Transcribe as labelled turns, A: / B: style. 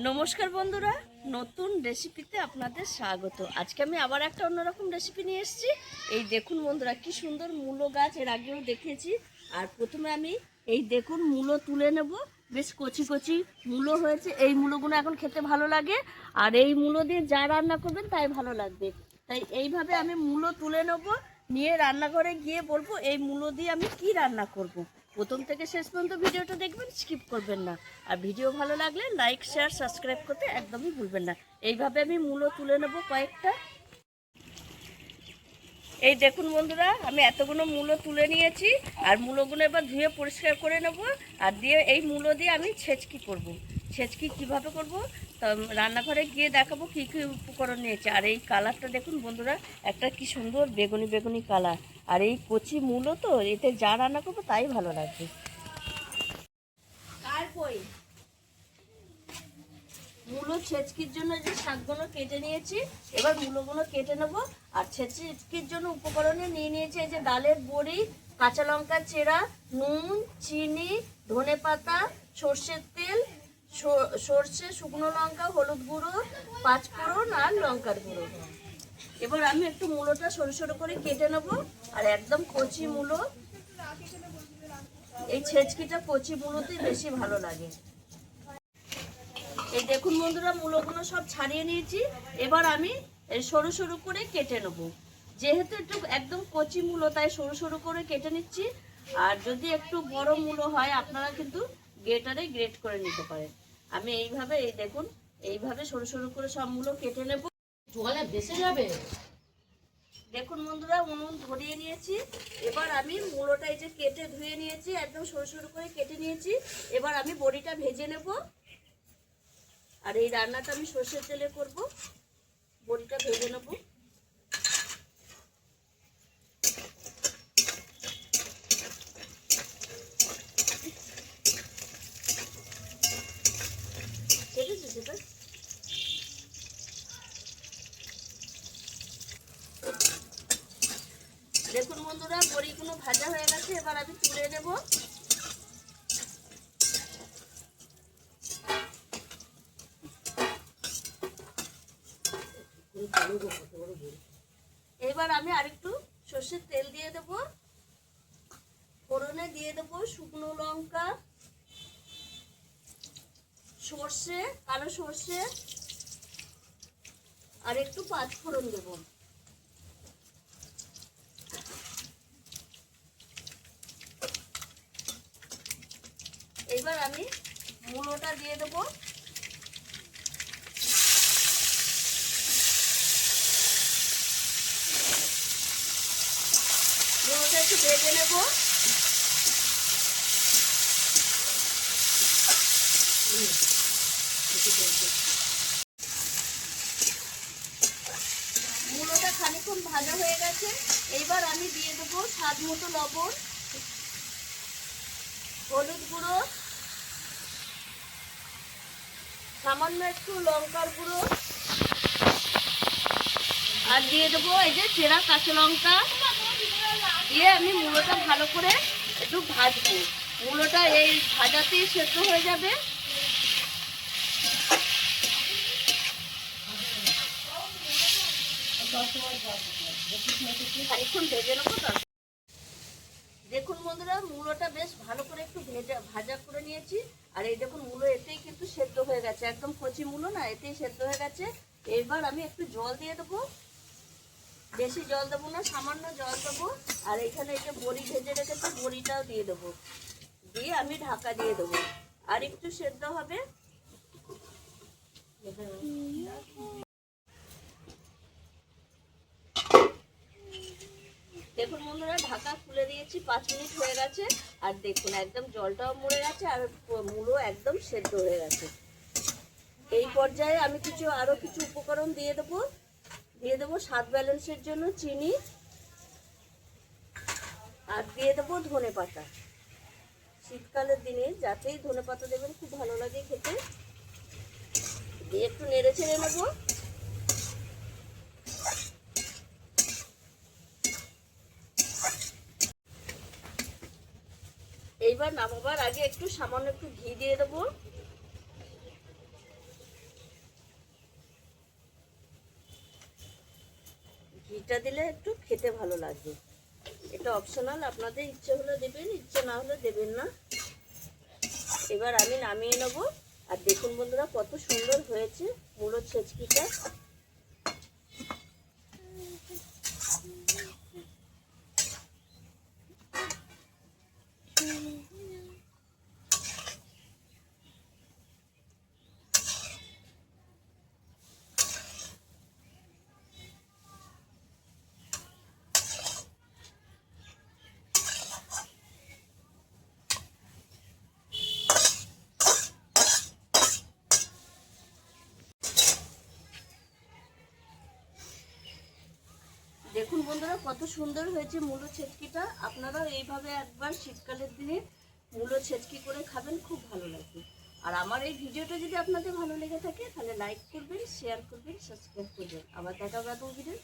A: নমস্কার বন্ধুরা, নতুন রেসিপিতে আপনাদের স্বাগত। আজকে আমি আবার একটা অন্যরকম রেসিপি নিয়ে এসেছি। এই দেখুন বন্ধুরা, কি সুন্দর মূলো গাছ, এর আগেও দেখেছি। আর প্রথমে আমি এই দেখুন মূলো তুলে নেব। বেশ কচি কচি মূলো হয়েছে। এই মূলোগুলো এখন খেতে ভালো লাগে, আর এই মূলো দিয়ে যা রান্না করবেন তাই ভালো লাগবে। তাই এইভাবে আমি মূলো তুলে নেব, নিয়ে রান্নাঘরে গিয়ে বলবো এই মূলো দিয়ে আমি কি রান্না করব। প্রথম থেকে শেষ পর্যন্ত ভিডিওটা দেখবেন, স্কিপ করবেন না। আর ভিডিও ভালো লাগলে লাইক, শেয়ার, সাবস্ক্রাইব করতে একদমই ভুলবেন না। এইভাবে আমি মূলো তুলে নেব কয়েকটা। এই দেখুন বন্ধুরা, আমি এতগুলো মূলো তুলে নিয়েছি। আর মূলোগুলো এবার ধুয়ে পরিষ্কার করে নেব। আর দিয়ে এই মূলো দিয়ে আমি ছেচকি করব। ছেচকি কিভাবে করব তা রান্নাঘরে গিয়ে দেখাবো কী কী উপকরণ নিয়েছে। আর এই কালারটা দেখুন বন্ধুরা, একটা কি সুন্দর বেগুনি বেগুনি কালার। আর এই কচি মূলো তো, এতে যা রান্না করবো তাই ভালো লাগবে। মূলো ছেচকির জন্য যে শাকগুলো কেটে নিয়েছি, এবার মূলোগুলো কেটে নেব। আর ছেচকির জন্য উপকরণে নিয়ে নিয়েছি এই যে ডালের বড়ি, কাঁচা লঙ্কা চেরা, নুন, চিনি, ধনেপাতা, সর্ষের তেল, সর্ষে, শুকনো লঙ্কা, হলুদ গুঁড়ো, পাঁচফোড়ন আর লঙ্কার গুঁড়ো। এবার আমি একটু মূলোটা সরু সরু করে কেটে নেব। আর একদম কচি মূলো, এই ছেচকিটা কচি মূলোতেই বেশি ভালো লাগে। এই দেখুন বন্ধুরা, মূলোগুলো সব ছাড়িয়ে নিয়েছি। এবার আমি সরু সরু করে কেটে নেব। যেহেতু একটু একদম কচি মূলো, তাই সরু সরু করে কেটে নিচ্ছি। আর যদি একটু বড় মূলো হয়, আপনারা কিন্তু গ্রেটারে গ্রেট করে নিতে পারেন। আমি এইভাবে, এই দেখুন, এইভাবে সরু সরু করে সব মূলো কেটে নেব।
B: জলে ভেসে যাবে।
A: দেখুন বন্ধুরা, উনুন ধরিয়ে নিয়েছি। এবার আমি মূলোটা এই যে কেটে ধুয়ে নিয়েছি, একদম সরু সরু করে কেটে নিয়েছি। এবার আমি বড়িটা ভেজে নেব। আর এই রান্নাটা আমি সর্ষের তেলে করব। বড়িটা ভেজে নেব। ঠিক আছে সেটা। দেখুন বন্ধুরা, বড়িগুলো ভাজা হয়ে গেছে। এবার আমি তুলে নেব। এবার আমি আরেকটু সর্ষের তেল দিয়ে দেব। ফোড়নে দিয়ে দেব শুকনো লঙ্কা, সর্ষে, কালো সর্ষে, আর একটু পাঁচফোড়ন দেব। এবার আমি মূলোটা দিয়ে দেব। মূলোটা একটু ভেজে নেব। মূলোটা খানিকক্ষণ ভাজা হয়ে গেছে। এইবার আমি দিয়ে দেবো স্বাদ মতো লবণ, হলুদ গুঁড়ো, সামান্য একটু লঙ্কার গুঁড়ো, আর দিয়ে দেবো এই যে চেরা কাঁচা লঙ্কা। দিয়ে আমি মূলোটা ভালো করে একটু ভাজবো। মূলোটা এই ভাজাতেই সেদ্ধ হয়ে যাবে। খানিকক্ষণ ভেজে নেবো। দেখুন বন্ধুরা, মূলোটা বেশ ভালো করে একটু ভাজা করে নিয়েছি। আর এই দেখুন মূলো এতেই কিন্তু সেদ্ধ হয়ে গেছে, একদম কচি মূলো না, এতেই সেদ্ধ হয়ে গেছে। এবার আমি একটু জল দিয়ে দেবো। বেশি জল দেবো না, সামান্য জল দেবো। আর এখানে এই যে বড়ি ভেজে রেখেছি, বড়িটাও দিয়ে দেবো। দিয়ে আমি ঢাকা দিয়ে দেবো। আর একটু সেদ্ধ হবে। দেখুন বন্ধুরা, ঢাকা খুলে দিয়েছি, 5 মিনিট হয়ে গেছে। আর দেখুন একদম জলটাও মরে গেছে, আর মূলো একদম সেদ্ধ হয়ে গেছে। এই পর্যায়ে আমি আরো কিছু উপকরণ দিয়ে দেবো। দিয়ে দেবো স্বাদ ব্যালেন্সের জন্য চিনি, আর দিয়ে দেবো ধনেপাতা। শীতকালের দিনে যাতেই ধনেপাতা দেবেন, খুব ভালো লাগে খেতে। দিয়ে একটু নেড়ে ছেড়ে নেবো। এইবার নামাবার আগে একটু সামান্য একটু ঘি দিয়ে দেবো। ঘিটা দিলে একটু খেতে ভালো লাগবে। এটা অপশনাল, আপনাদের ইচ্ছে হলে দেবেন, ইচ্ছে না হলে দেবেন না। এবার আমি নামিয়ে নেব। আর দেখুন বন্ধুরা কত সুন্দর হয়েছে মুলো ছেচকিটা। দেখুন বন্ধুরা কত সুন্দর হয়েছে মুলো ছেচকিটা। আপনারাও এইভাবে একবার শীতকালের দিনে মুলো ছেচকি করে খাবেন, খুব ভালো লাগবে। আর আমার এই ভিডিওটা যদি আপনাদের ভালো লেগে থাকে তাহলে লাইক করবেন, শেয়ার করবেন, সাবস্ক্রাইব করবেন। আবার দেখা হবে নতুন ভিডিও।